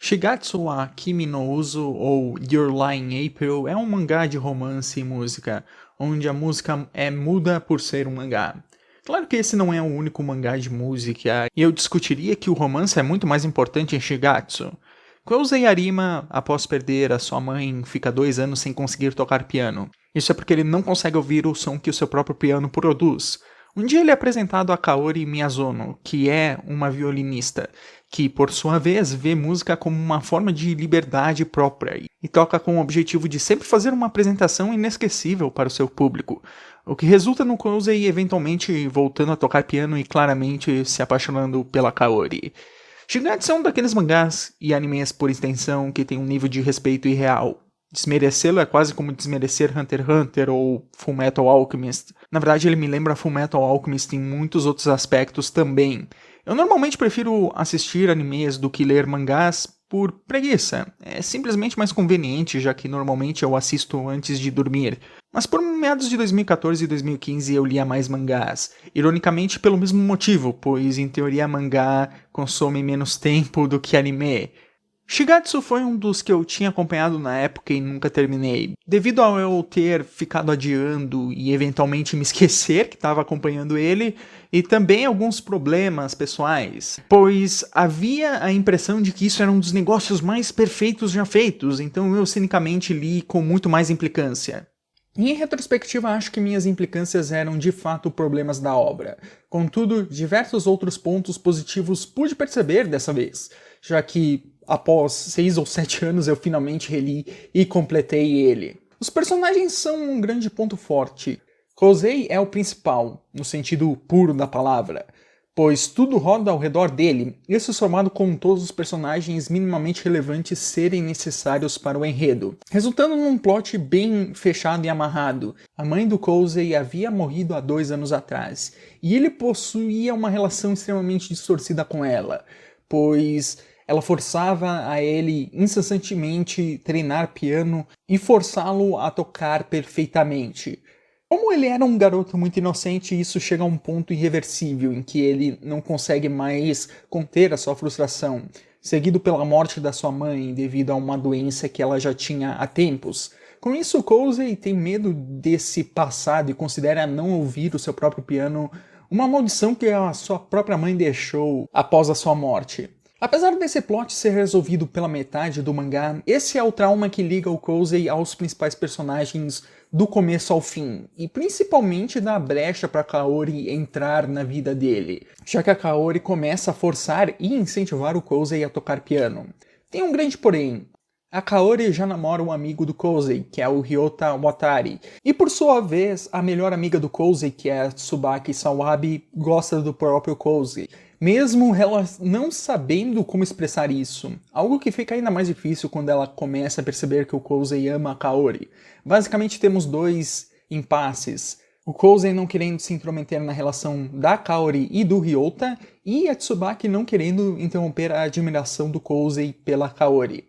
Shigatsu wa Kimi no Uso, ou Your Lie in April, é um mangá de romance e música, onde a música é muda por ser um mangá. Claro que esse não é o único mangá de música, e eu discutiria que o romance é muito mais importante em Shigatsu. Kousei Arima, após perder a sua mãe, fica 2 anos sem conseguir tocar piano. Isso é porque ele não consegue ouvir o som que o seu próprio piano produz. Um dia ele é apresentado a Kaori Miyazono, que é uma violinista, que por sua vez vê música como uma forma de liberdade própria e toca com o objetivo de sempre fazer uma apresentação inesquecível para o seu público, o que resulta no Kousei eventualmente voltando a tocar piano e claramente se apaixonando pela Kaori. Shigatsu é um daqueles mangás e animes por extensão que tem um nível de respeito irreal. Desmerecê-lo é quase como desmerecer Hunter x Hunter ou Fullmetal Alchemist. Na verdade, ele me lembra Fullmetal Alchemist em muitos outros aspectos também. Eu normalmente prefiro assistir animes do que ler mangás por preguiça. É simplesmente mais conveniente, já que normalmente eu assisto antes de dormir. Mas por meados de 2014 e 2015 eu lia mais mangás. Ironicamente pelo mesmo motivo, pois em teoria mangá consome menos tempo do que anime. Shigatsu foi um dos que eu tinha acompanhado na época e nunca terminei, devido a eu ter ficado adiando e eventualmente me esquecer que estava acompanhando ele, e também alguns problemas pessoais, pois havia a impressão de que isso era um dos negócios mais perfeitos já feitos, então eu cinicamente li com muito mais implicância. E em retrospectiva, acho que minhas implicâncias eram de fato problemas da obra. Contudo, diversos outros pontos positivos pude perceber dessa vez, já que após 6 ou 7 anos eu finalmente reli e completei ele. Os personagens são um grande ponto forte. Kousei é o principal, no sentido puro da palavra, pois tudo roda ao redor dele, isso somado com todos os personagens minimamente relevantes serem necessários para o enredo, resultando num plot bem fechado e amarrado. A mãe do Kousei havia morrido há 2 anos atrás, e ele possuía uma relação extremamente distorcida com ela, pois ela forçava a ele incessantemente treinar piano e forçá-lo a tocar perfeitamente. Como ele era um garoto muito inocente, isso chega a um ponto irreversível em que ele não consegue mais conter a sua frustração, seguido pela morte da sua mãe devido a uma doença que ela já tinha há tempos. Com isso, Kousei tem medo desse passado e considera não ouvir o seu próprio piano uma maldição que a sua própria mãe deixou após a sua morte. Apesar desse plot ser resolvido pela metade do mangá, esse é o trauma que liga o Kousei aos principais personagens do começo ao fim, e principalmente dá brecha para Kaori entrar na vida dele, já que a Kaori começa a forçar e incentivar o Kousei a tocar piano. Tem um grande porém. A Kaori já namora um amigo do Kousei, que é o Ryota Watari, e por sua vez, a melhor amiga do Kousei, que é a Tsubaki Sawabi, gosta do próprio Kousei, mesmo ela não sabendo como expressar isso, algo que fica ainda mais difícil quando ela começa a perceber que o Kousei ama a Kaori. Basicamente temos dois impasses. O Kousei não querendo se intrometer na relação da Kaori e do Ryota, e a Tsubaki não querendo interromper a admiração do Kousei pela Kaori.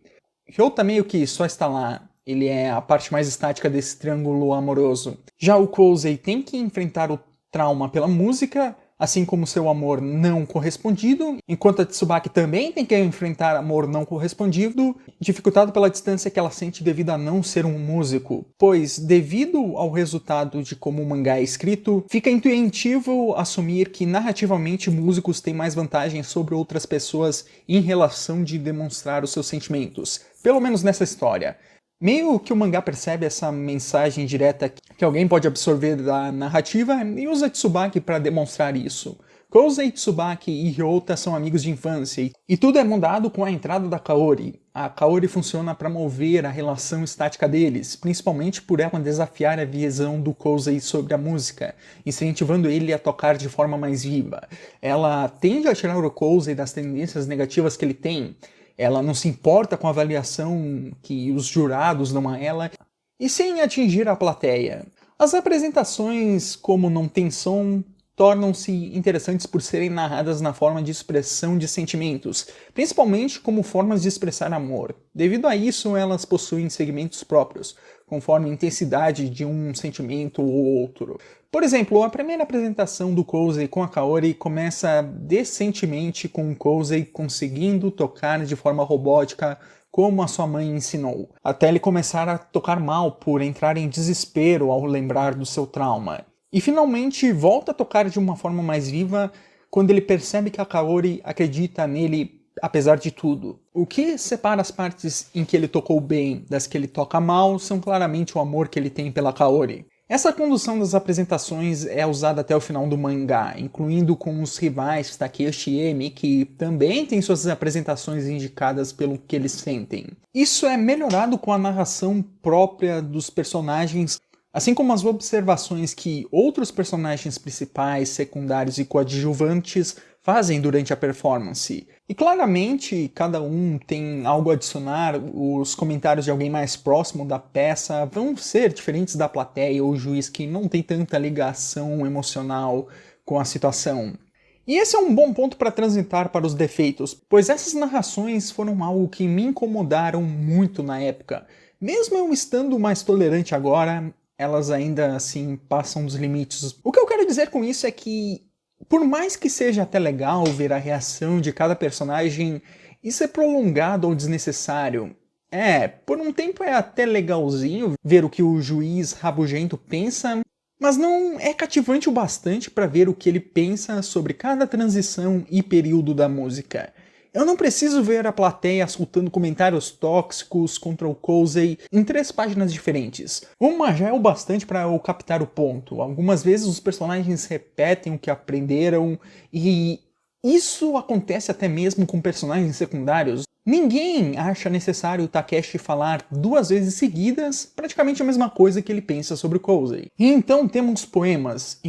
Ryota meio que só está lá, ele é a parte mais estática desse triângulo amoroso. Já o Kousei tem que enfrentar o trauma pela música, assim como seu amor não correspondido, enquanto a Tsubaki também tem que enfrentar amor não correspondido, dificultado pela distância que ela sente devido a não ser um músico. Pois, devido ao resultado de como o mangá é escrito, fica intuitivo assumir que narrativamente músicos têm mais vantagem sobre outras pessoas em relação de demonstrar os seus sentimentos, pelo menos nessa história. Meio que o mangá percebe essa mensagem direta que alguém pode absorver da narrativa e usa Tsubaki para demonstrar isso. Kousei, Tsubaki e Ryota são amigos de infância e tudo é mudado com a entrada da Kaori. A Kaori funciona para mover a relação estática deles, principalmente por ela desafiar a visão do Kousei sobre a música, incentivando ele a tocar de forma mais viva. Ela tende a tirar o Kousei das tendências negativas que ele tem. Ela não se importa com a avaliação que os jurados dão a ela, e sem atingir a plateia. As apresentações, como não tem som, tornam-se interessantes por serem narradas na forma de expressão de sentimentos, principalmente como formas de expressar amor. Devido a isso, elas possuem segmentos próprios, conforme a intensidade de um sentimento ou outro. Por exemplo, a primeira apresentação do Kōsei com a Kaori começa decentemente com o Kōsei conseguindo tocar de forma robótica como a sua mãe ensinou, até ele começar a tocar mal por entrar em desespero ao lembrar do seu trauma. E finalmente volta a tocar de uma forma mais viva quando ele percebe que a Kaori acredita nele apesar de tudo. O que separa as partes em que ele tocou bem das que ele toca mal são claramente o amor que ele tem pela Kaori. Essa condução das apresentações é usada até o final do mangá, incluindo com os rivais Takeshi e Emi, que também têm suas apresentações indicadas pelo que eles sentem. Isso é melhorado com a narração própria dos personagens, assim como as observações que outros personagens principais, secundários e coadjuvantes fazem durante a performance. E claramente, cada um tem algo a adicionar, os comentários de alguém mais próximo da peça vão ser diferentes da plateia ou juiz que não tem tanta ligação emocional com a situação. E esse é um bom ponto para transitar para os defeitos, pois essas narrações foram algo que me incomodaram muito na época. Mesmo eu estando mais tolerante agora, elas ainda assim passam dos limites. O que eu quero dizer com isso é que, por mais que seja até legal ver a reação de cada personagem, isso é prolongado ou desnecessário. Por um tempo é até legalzinho ver o que o juiz rabugento pensa, mas não é cativante o bastante para ver o que ele pensa sobre cada transição e período da música. Eu não preciso ver a plateia soltando comentários tóxicos contra o Kōsei em 3 páginas diferentes. Uma já é o bastante para eu captar o ponto. Algumas vezes os personagens repetem o que aprenderam, e isso acontece até mesmo com personagens secundários. Ninguém acha necessário o Takeshi falar 2 vezes seguidas praticamente a mesma coisa que ele pensa sobre o Kōsei. E então temos poemas,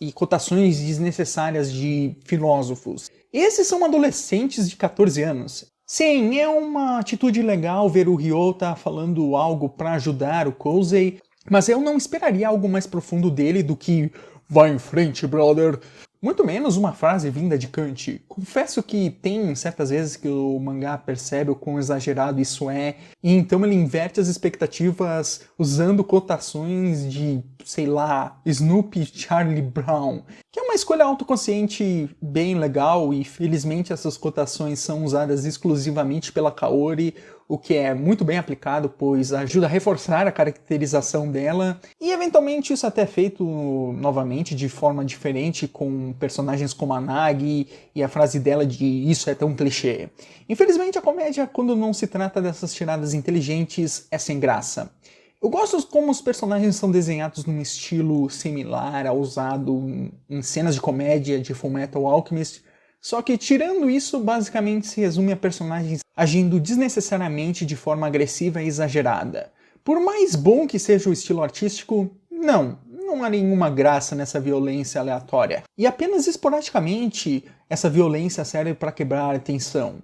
e cotações desnecessárias de filósofos. Esses são adolescentes de 14 anos. Sim, é uma atitude legal ver o Ryota falando algo para ajudar o Kōsei, mas eu não esperaria algo mais profundo dele do que "vai em frente, brother", muito menos uma frase vinda de Kant. Confesso que tem certas vezes que o mangá percebe o quão exagerado isso é, e então ele inverte as expectativas usando cotações de, sei lá, Snoopy e Charlie Brown, que é uma escolha autoconsciente bem legal, e felizmente essas cotações são usadas exclusivamente pela Kaori, o que é muito bem aplicado, pois ajuda a reforçar a caracterização dela, e eventualmente isso até é feito novamente de forma diferente com personagens como a Nagi e a frase dela de "isso é tão clichê". Infelizmente a comédia, quando não se trata dessas tiradas inteligentes, é sem graça. Eu gosto como os personagens são desenhados num estilo similar ao usado em cenas de comédia de Fullmetal Alchemist, só que tirando isso, basicamente se resume a personagens agindo desnecessariamente de forma agressiva e exagerada. Por mais bom que seja o estilo artístico, não há nenhuma graça nessa violência aleatória. E apenas esporadicamente essa violência serve para quebrar a tensão.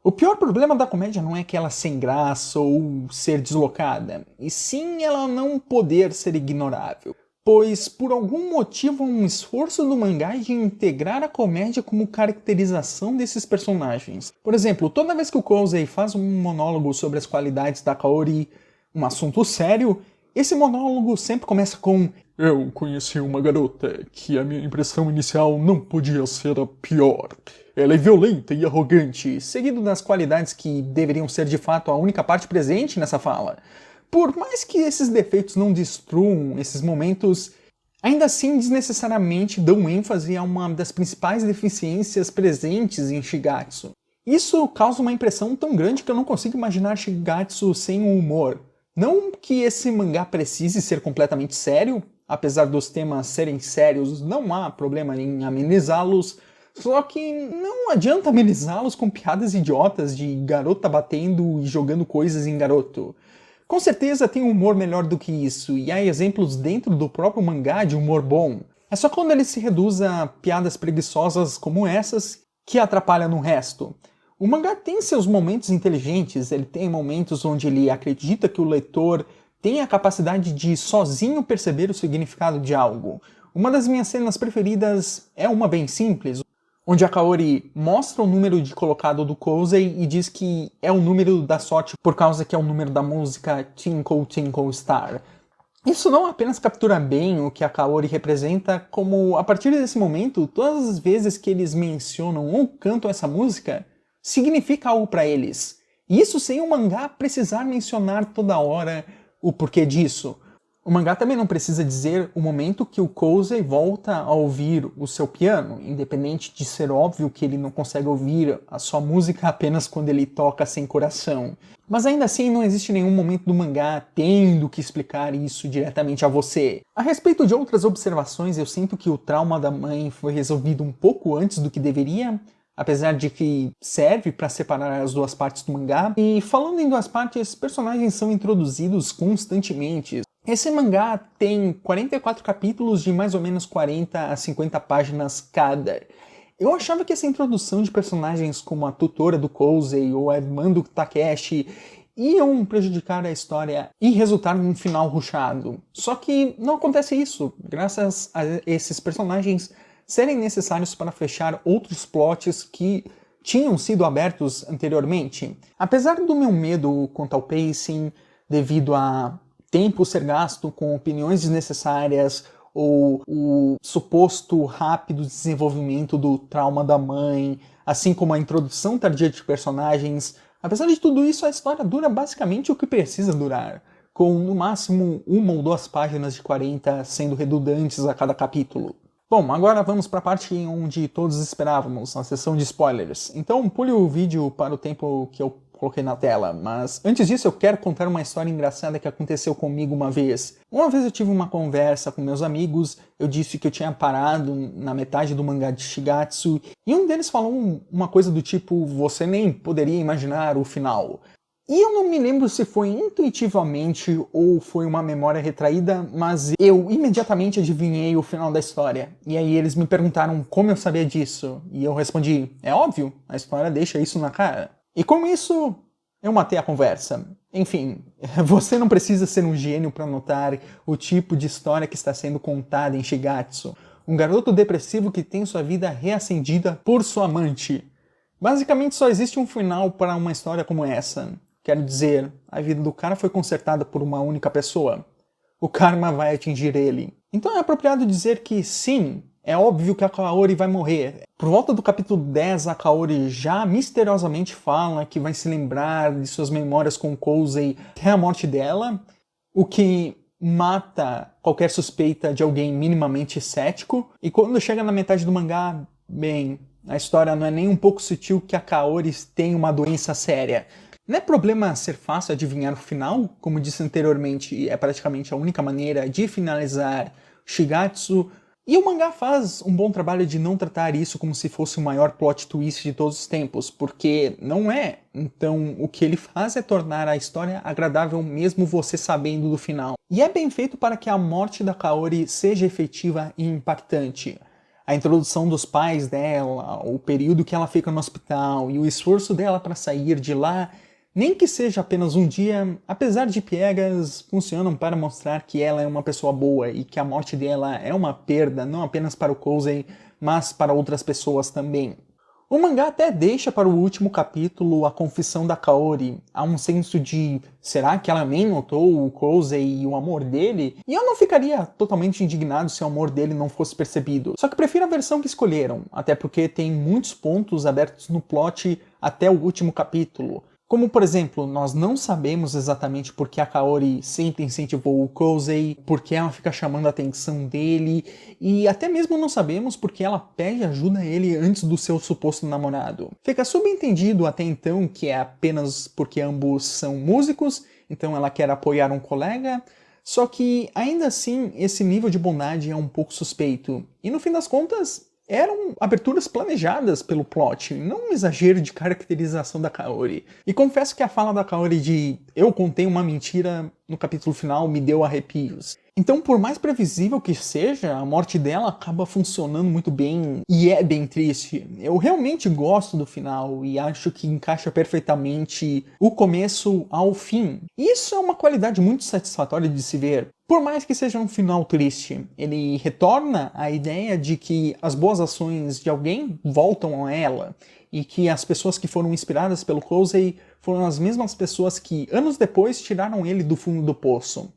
O pior problema da comédia não é que ela é sem graça ou ser deslocada, e sim ela não poder ser ignorável. Pois, por algum motivo, há um esforço do mangá de integrar a comédia como caracterização desses personagens. Por exemplo, toda vez que o Kōsei faz um monólogo sobre as qualidades da Kaori, um assunto sério, esse monólogo sempre começa com "eu conheci uma garota que a minha impressão inicial não podia ser a pior. Ela é violenta e arrogante", seguido das qualidades que deveriam ser de fato a única parte presente nessa fala. Por mais que esses defeitos não destruam esses momentos, ainda assim desnecessariamente dão ênfase a uma das principais deficiências presentes em Shigatsu. Isso causa uma impressão tão grande que eu não consigo imaginar Shigatsu sem o humor. Não que esse mangá precise ser completamente sério, apesar dos temas serem sérios, não há problema em amenizá-los, só que não adianta amenizá-los com piadas idiotas de garota batendo e jogando coisas em garoto. Com certeza tem um humor melhor do que isso, e há exemplos dentro do próprio mangá de humor bom. É só quando ele se reduz a piadas preguiçosas como essas que atrapalha no resto. O mangá tem seus momentos inteligentes, ele tem momentos onde ele acredita que o leitor tem a capacidade de sozinho perceber o significado de algo. Uma das minhas cenas preferidas é uma bem simples, onde a Kaori mostra o número de colocado do Kousei e diz que é o número da sorte por causa que é o número da música Twinkle Twinkle Star. Isso não apenas captura bem o que a Kaori representa, como a partir desse momento, todas as vezes que eles mencionam ou cantam essa música, significa algo para eles. E isso sem o mangá precisar mencionar toda hora o porquê disso. O mangá também não precisa dizer o momento que o Kousei volta a ouvir o seu piano, independente de ser óbvio que ele não consegue ouvir a sua música apenas quando ele toca sem coração. Mas ainda assim não existe nenhum momento do mangá tendo que explicar isso diretamente a você. A respeito de outras observações, eu sinto que o trauma da mãe foi resolvido um pouco antes do que deveria, apesar de que serve para separar as duas partes do mangá. E falando em duas partes, personagens são introduzidos constantemente. Esse mangá tem 44 capítulos de mais ou menos 40 a 50 páginas cada. Eu achava que essa introdução de personagens como a tutora do Kousei ou a irmã do Takeshi iam prejudicar a história e resultar num final rushado. Só que não acontece isso, graças a esses personagens serem necessários para fechar outros plots que tinham sido abertos anteriormente. Apesar do meu medo quanto ao pacing, devido a tempo ser gasto com opiniões desnecessárias ou o suposto rápido desenvolvimento do trauma da mãe, assim como a introdução tardia de personagens, apesar de tudo isso, a história dura basicamente o que precisa durar, com no máximo 1 ou 2 páginas de 40 sendo redundantes a cada capítulo. Bom, agora vamos para a parte onde todos esperávamos, a seção de spoilers. Então pule o vídeo para o tempo que eu coloquei na tela, mas antes disso eu quero contar uma história engraçada que aconteceu comigo uma vez. Uma vez eu tive uma conversa com meus amigos, eu disse que eu tinha parado na metade do mangá de Shigatsu, e um deles falou uma coisa do tipo, você nem poderia imaginar o final. E eu não me lembro se foi intuitivamente ou foi uma memória retraída, mas eu imediatamente adivinhei o final da história. E aí eles me perguntaram como eu sabia disso, e eu respondi, é óbvio, a história deixa isso na cara. E com isso, eu matei a conversa. Enfim, você não precisa ser um gênio para notar o tipo de história que está sendo contada em Shigatsu. Um garoto depressivo que tem sua vida reacendida por sua amante. Basicamente só existe um final para uma história como essa. Quero dizer, a vida do cara foi consertada por uma única pessoa. O karma vai atingir ele. Então é apropriado dizer que sim, é óbvio que a Kaori vai morrer. Por volta do capítulo 10, a Kaori já misteriosamente fala que vai se lembrar de suas memórias com Kousei até a morte dela, o que mata qualquer suspeita de alguém minimamente cético. E quando chega na metade do mangá, bem, a história não é nem um pouco sutil que a Kaori tem uma doença séria. Não é problema ser fácil adivinhar o final, como disse anteriormente, é praticamente a única maneira de finalizar Shigatsu. E o mangá faz um bom trabalho de não tratar isso como se fosse o maior plot twist de todos os tempos, porque não é. Então o que ele faz é tornar a história agradável mesmo você sabendo do final. E é bem feito para que a morte da Kaori seja efetiva e impactante. A introdução dos pais dela, o período que ela fica no hospital e o esforço dela para sair de lá, nem que seja apenas um dia, apesar de piegas, funcionam para mostrar que ela é uma pessoa boa e que a morte dela é uma perda não apenas para o Kousei, mas para outras pessoas também. O mangá até deixa para o último capítulo a confissão da Kaori. Há um senso de, será que ela nem notou o Kousei e o amor dele? E eu não ficaria totalmente indignado se o amor dele não fosse percebido. Só que prefiro a versão que escolheram, até porque tem muitos pontos abertos no plot até o último capítulo. Como, por exemplo, nós não sabemos exatamente por que a Kaori sempre incentivou o Kousei, por que ela fica chamando a atenção dele, e até mesmo não sabemos por que ela pede ajuda a ele antes do seu suposto namorado. Fica subentendido até então que é apenas porque ambos são músicos, então ela quer apoiar um colega, só que ainda assim esse nível de bondade é um pouco suspeito. E no fim das contas, eram aberturas planejadas pelo plot, não um exagero de caracterização da Kaori. E confesso que a fala da Kaori de "eu contei uma mentira" no capítulo final me deu arrepios. Então, por mais previsível que seja, a morte dela acaba funcionando muito bem e é bem triste. Eu realmente gosto do final e acho que encaixa perfeitamente o começo ao fim. E isso é uma qualidade muito satisfatória de se ver. Por mais que seja um final triste, ele retorna à ideia de que as boas ações de alguém voltam a ela, e que as pessoas que foram inspiradas pelo Closey foram as mesmas pessoas que, anos depois, tiraram ele do fundo do poço.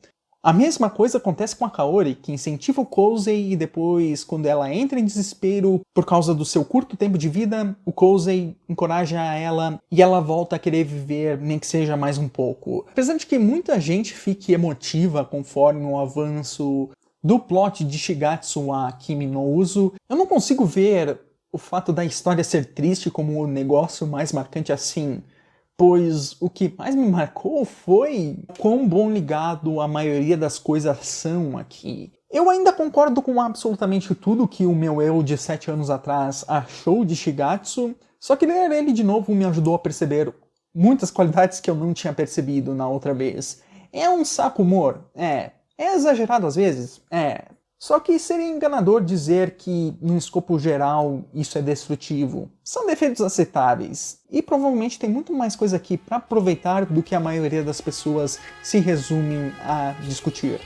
A mesma coisa acontece com a Kaori, que incentiva o Closey e depois, quando ela entra em desespero por causa do seu curto tempo de vida, o Closey encoraja ela e ela volta a querer viver, nem que seja mais um pouco. Apesar de que muita gente fique emotiva conforme o avanço do plot de Shigatsu a Kimi no Uso, eu não consigo ver o fato da história ser triste como o negócio mais marcante assim. Pois o que mais me marcou foi quão bom ligado a maioria das coisas são aqui. Eu ainda concordo com absolutamente tudo que o meu eu de 7 anos atrás achou de Shigatsu, só que ler ele de novo me ajudou a perceber muitas qualidades que eu não tinha percebido na outra vez. É um saco humor? É. É exagerado às vezes? É. Só que seria enganador dizer que, num escopo geral, isso é destrutivo. São defeitos aceitáveis. E provavelmente tem muito mais coisa aqui para aproveitar do que a maioria das pessoas se resumem a discutir.